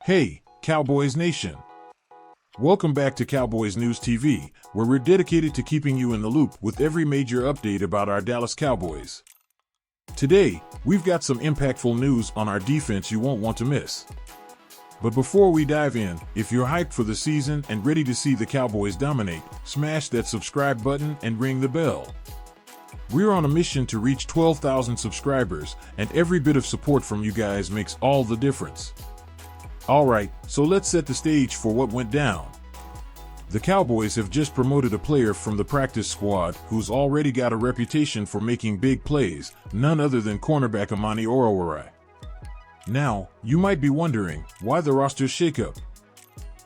Hey, Cowboys Nation! Welcome back to Cowboys News TV, where we're dedicated to keeping you in the loop with every major update about our Dallas Cowboys. Today, we've got some impactful news on our defense you won't want to miss. But before we dive in, if you're hyped for the season and ready to see the Cowboys dominate, smash that subscribe button and ring the bell. We're on a mission to reach 12,000 subscribers, and every bit of support from you guys makes all the difference. Alright, so let's set the stage for what went down. The Cowboys have just promoted a player from the practice squad who's already got a reputation for making big plays, none other than cornerback Amani Oruwariye. Now, you might be wondering, why the roster shakeup?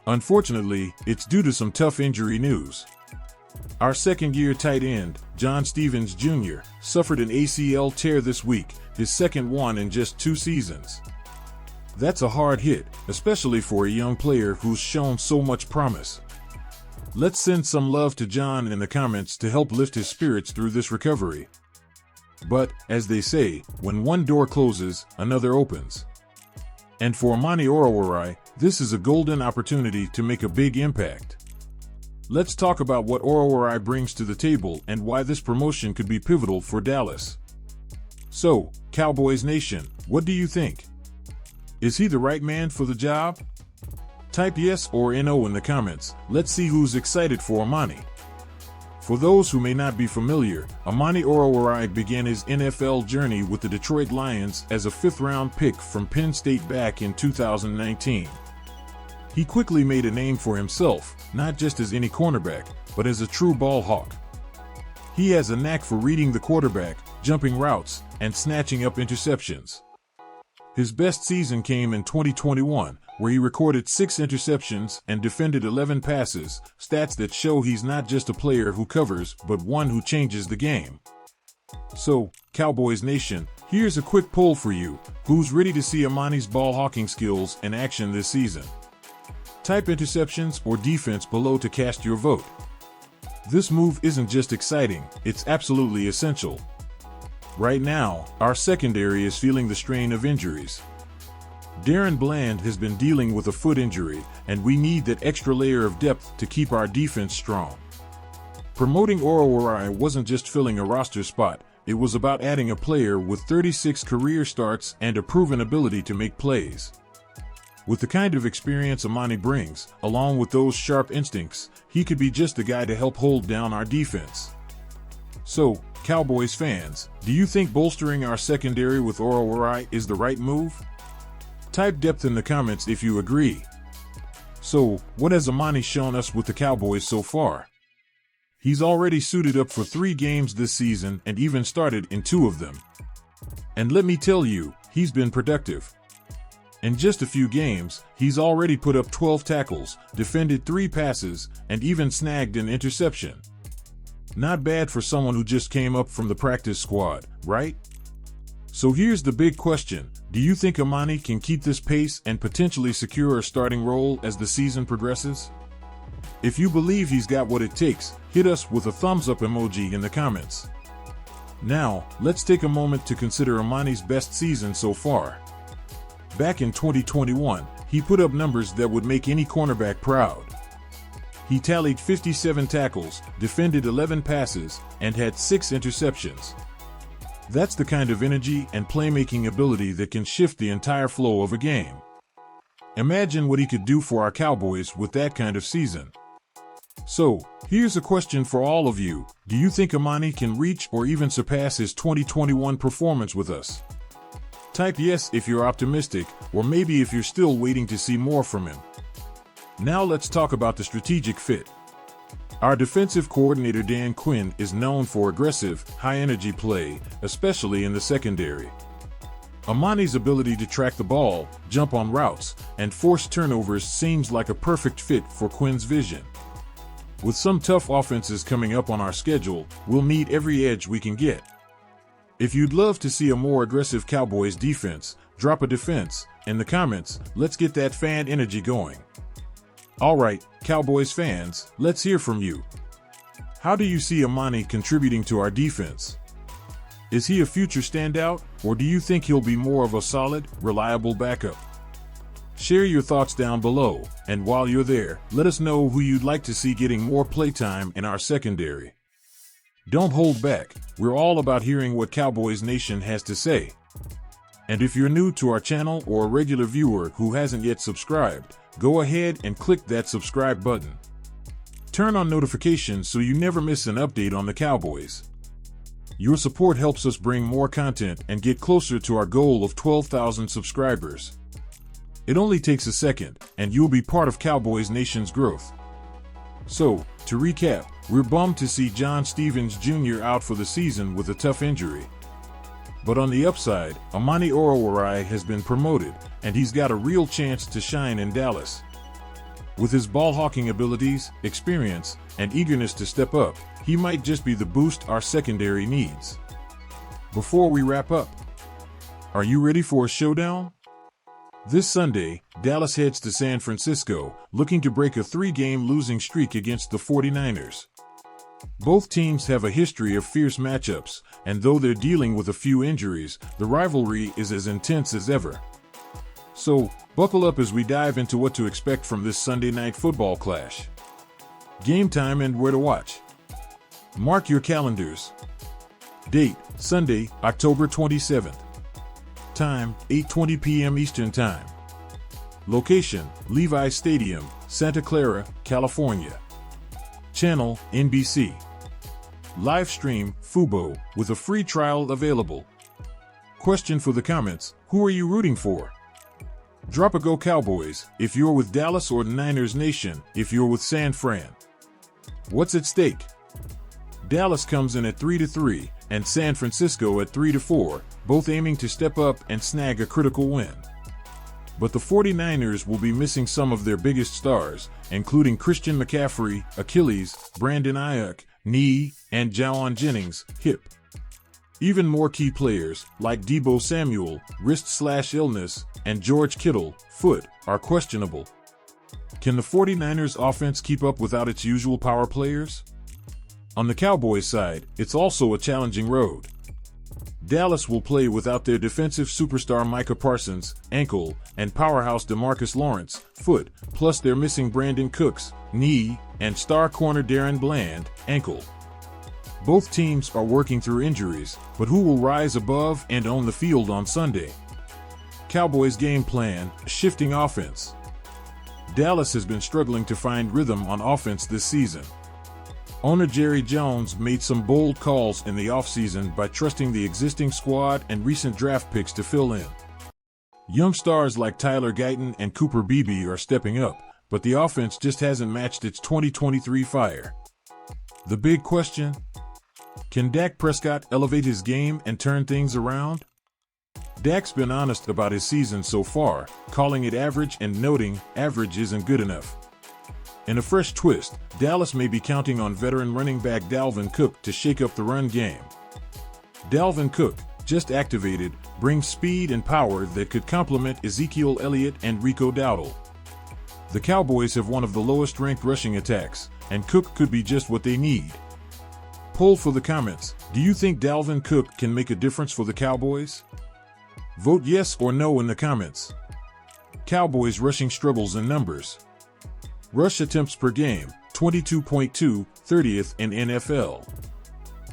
Unfortunately, it's due to some tough injury news. Our second-year tight end, John Stevens Jr., suffered an ACL tear this week, his second one in just 2 seasons. That's a hard hit, especially for a young player who's shown so much promise. Let's send some love to John in the comments to help lift his spirits through this recovery. But, as they say, when one door closes, another opens. And for Amani Oruwariye, this is a golden opportunity to make a big impact. Let's talk about what Oruwariye brings to the table and why this promotion could be pivotal for Dallas. So, Cowboys Nation, what do you think? Is he the right man for the job? Type yes or no in the comments. Let's see who's excited for Amani. For those who may not be familiar, Amani Oruwariye began his NFL journey with the Detroit Lions as a 5th-round pick from Penn State back in 2019. He quickly made a name for himself, not just as any cornerback, but as a true ball hawk. He has a knack for reading the quarterback, jumping routes, and snatching up interceptions. His best season came in 2021, where he recorded 6 interceptions and defended 11 passes, stats that show he's not just a player who covers, but one who changes the game. So, Cowboys Nation, here's a quick poll for you. Who's ready to see Amani's ball hawking skills in action this season? Type interceptions or defense below to cast your vote. This move isn't just exciting, it's absolutely essential. Right now, our secondary is feeling the strain of injuries. Darren Bland has been dealing with a foot injury, and we need that extra layer of depth to keep our defense strong. Promoting Oruwariye wasn't just filling a roster spot, it was about adding a player with 36 career starts and a proven ability to make plays. With the kind of experience Amani brings, along with those sharp instincts, he could be just the guy to help hold down our defense. So, Cowboys fans, do you think bolstering our secondary with Oruwariye is the right move? Type depth in the comments if you agree. So, what has Amani shown us with the Cowboys so far? He's already suited up for 3 games this season and even started in 2 of them. And let me tell you, he's been productive. In just a few games, he's already put up 12 tackles, defended 3 passes, and even snagged an interception. Not bad for someone who just came up from the practice squad, right? So here's the big question. Do you think Amani can keep this pace and potentially secure a starting role as the season progresses? If you believe he's got what it takes, hit us with a thumbs up emoji in the comments. Now, let's take a moment to consider Amani's best season so far. Back in 2021, he put up numbers that would make any cornerback proud. He tallied 57 tackles, defended 11 passes, and had 6 interceptions. That's the kind of energy and playmaking ability that can shift the entire flow of a game. Imagine what he could do for our Cowboys with that kind of season. So, here's a question for all of you. Do you think Amani can reach or even surpass his 2021 performance with us? Type yes if you're optimistic, or maybe if you're still waiting to see more from him. Now let's talk about the strategic fit. Our defensive coordinator Dan Quinn is known for aggressive, high-energy play, especially in the secondary. Amani's ability to track the ball, jump on routes, and force turnovers seems like a perfect fit for Quinn's vision. With some tough offenses coming up on our schedule, we'll need every edge we can get. If you'd love to see a more aggressive Cowboys defense, drop a defense in the comments. Let's get that fan energy going. Alright, Cowboys fans, let's hear from you. How do you see Amani contributing to our defense? Is he a future standout, or do you think he'll be more of a solid, reliable backup? Share your thoughts down below, and while you're there, let us know who you'd like to see getting more playtime in our secondary. Don't hold back, we're all about hearing what Cowboys Nation has to say. And if you're new to our channel or a regular viewer who hasn't yet subscribed, go ahead and click that subscribe button. Turn on notifications so you never miss an update on the Cowboys. Your support helps us bring more content and get closer to our goal of 12,000 subscribers. It only takes a second, and you'll be part of Cowboys Nation's growth. So, to recap, we're bummed to see John Stevens Jr. out for the season with a tough injury. But on the upside, Amani Oruwariye has been promoted, and he's got a real chance to shine in Dallas. With his ball-hawking abilities, experience, and eagerness to step up, he might just be the boost our secondary needs. Before we wrap up, are you ready for a showdown? This Sunday, Dallas heads to San Francisco, looking to break a 3-game losing streak against the 49ers. Both teams have a history of fierce matchups, and though they're dealing with a few injuries, the rivalry is as intense as ever. So, buckle up as we dive into what to expect from this Sunday night football clash. Game time and where to watch. Mark your calendars. Date, Sunday, October 27th. Time, 8:20 p.m. Eastern Time. Location, Levi's Stadium, Santa Clara, California. Channel, NBC. Live stream, Fubo, with a free trial available. Question for the comments, who are you rooting for? Drop a Go Cowboys if you're with Dallas, or Niners Nation if you're with San Fran. What's at stake? Dallas comes in at 3-3 and San Francisco at 3-4, both aiming to step up and snag a critical win. But the 49ers will be missing some of their biggest stars, including Christian McCaffrey, Achilles, Brandon Ayuk, knee, and Jawan Jennings, hip. Even more key players, like Deebo Samuel, wrist/illness, and George Kittle, foot, are questionable. Can the 49ers offense keep up without its usual power players? On the Cowboys side, it's also a challenging road. Dallas will play without their defensive superstar Micah Parsons, ankle, and powerhouse DeMarcus Lawrence, foot, plus they're missing Brandon Cooks, knee, and star corner Darren Bland, ankle. Both teams are working through injuries, but who will rise above and own the field on Sunday? Cowboys game plan, shifting offense. Dallas has been struggling to find rhythm on offense this season. Owner Jerry Jones made some bold calls in the offseason by trusting the existing squad and recent draft picks to fill in. Young stars like Tyler Guyton and Cooper Beebe are stepping up, but the offense just hasn't matched its 2023 fire. The big question? Can Dak Prescott elevate his game and turn things around? Dak's been honest about his season so far, calling it average and noting average isn't good enough. In a fresh twist, Dallas may be counting on veteran running back Dalvin Cook to shake up the run game. Dalvin Cook, just activated, brings speed and power that could complement Ezekiel Elliott and Rico Dowdle. The Cowboys have one of the lowest ranked rushing attacks, and Cook could be just what they need. Poll for the comments, do you think Dalvin Cook can make a difference for the Cowboys? Vote yes or no in the comments. Cowboys rushing struggles and numbers. Rush attempts per game, 22.2, 30th in NFL.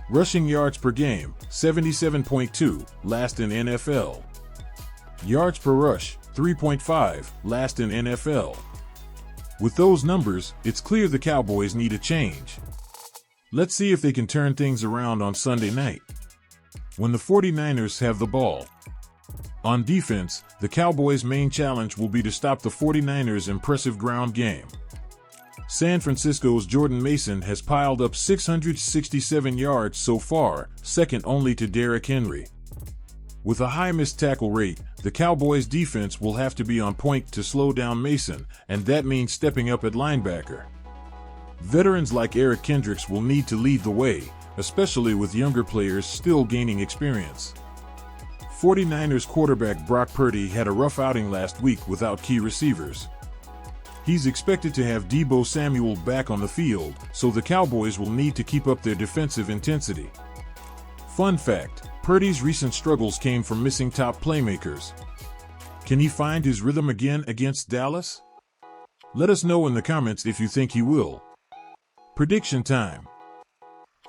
Rushing yards per game, 77.2, last in NFL. Yards per rush, 3.5, last in NFL. With those numbers, it's clear the Cowboys need a change. Let's see if they can turn things around on Sunday night, when the 49ers have the ball. On defense, the Cowboys' main challenge will be to stop the 49ers' impressive ground game. San Francisco's Jordan Mason has piled up 667 yards so far, second only to Derrick Henry. With a high missed tackle rate, the Cowboys' defense will have to be on point to slow down Mason, and that means stepping up at linebacker. Veterans like Eric Kendricks will need to lead the way, especially with younger players still gaining experience. 49ers quarterback Brock Purdy had a rough outing last week without key receivers. He's expected to have Deebo Samuel back on the field, so the Cowboys will need to keep up their defensive intensity. Fun fact, Purdy's recent struggles came from missing top playmakers. Can he find his rhythm again against Dallas? Let us know in the comments if you think he will. Prediction time.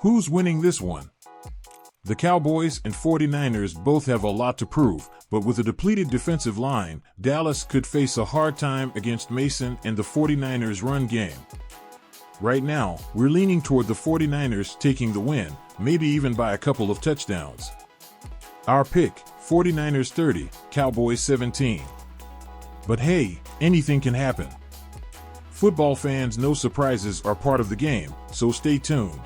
Who's winning this one? The Cowboys and 49ers both have a lot to prove, but with a depleted defensive line, Dallas could face a hard time against Mason and the 49ers' run game. Right now, we're leaning toward the 49ers taking the win, maybe even by a couple of touchdowns. Our pick, 49ers 30, Cowboys 17. But hey, anything can happen. Football fans know surprises are part of the game, so stay tuned.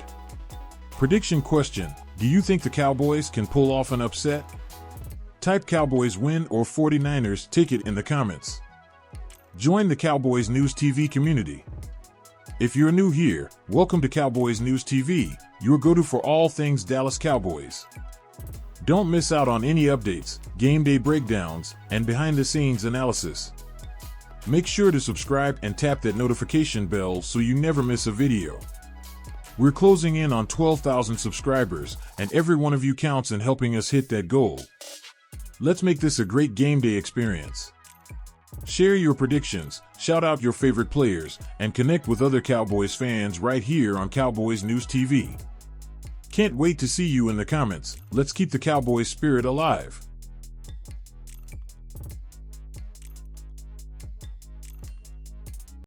Prediction question: do you think the Cowboys can pull off an upset? Type Cowboys win or 49ers ticket in the comments. Join the Cowboys News TV community. If you're new here, welcome to Cowboys News TV, your go-to for all things Dallas Cowboys. Don't miss out on any updates, game day breakdowns, and behind-the-scenes analysis. Make sure to subscribe and tap that notification bell so you never miss a video. We're closing in on 12,000 subscribers, and every one of you counts in helping us hit that goal. Let's make this a great game day experience. Share your predictions, shout out your favorite players, and connect with other Cowboys fans right here on Cowboys News TV. Can't wait to see you in the comments. Let's keep the Cowboys spirit alive.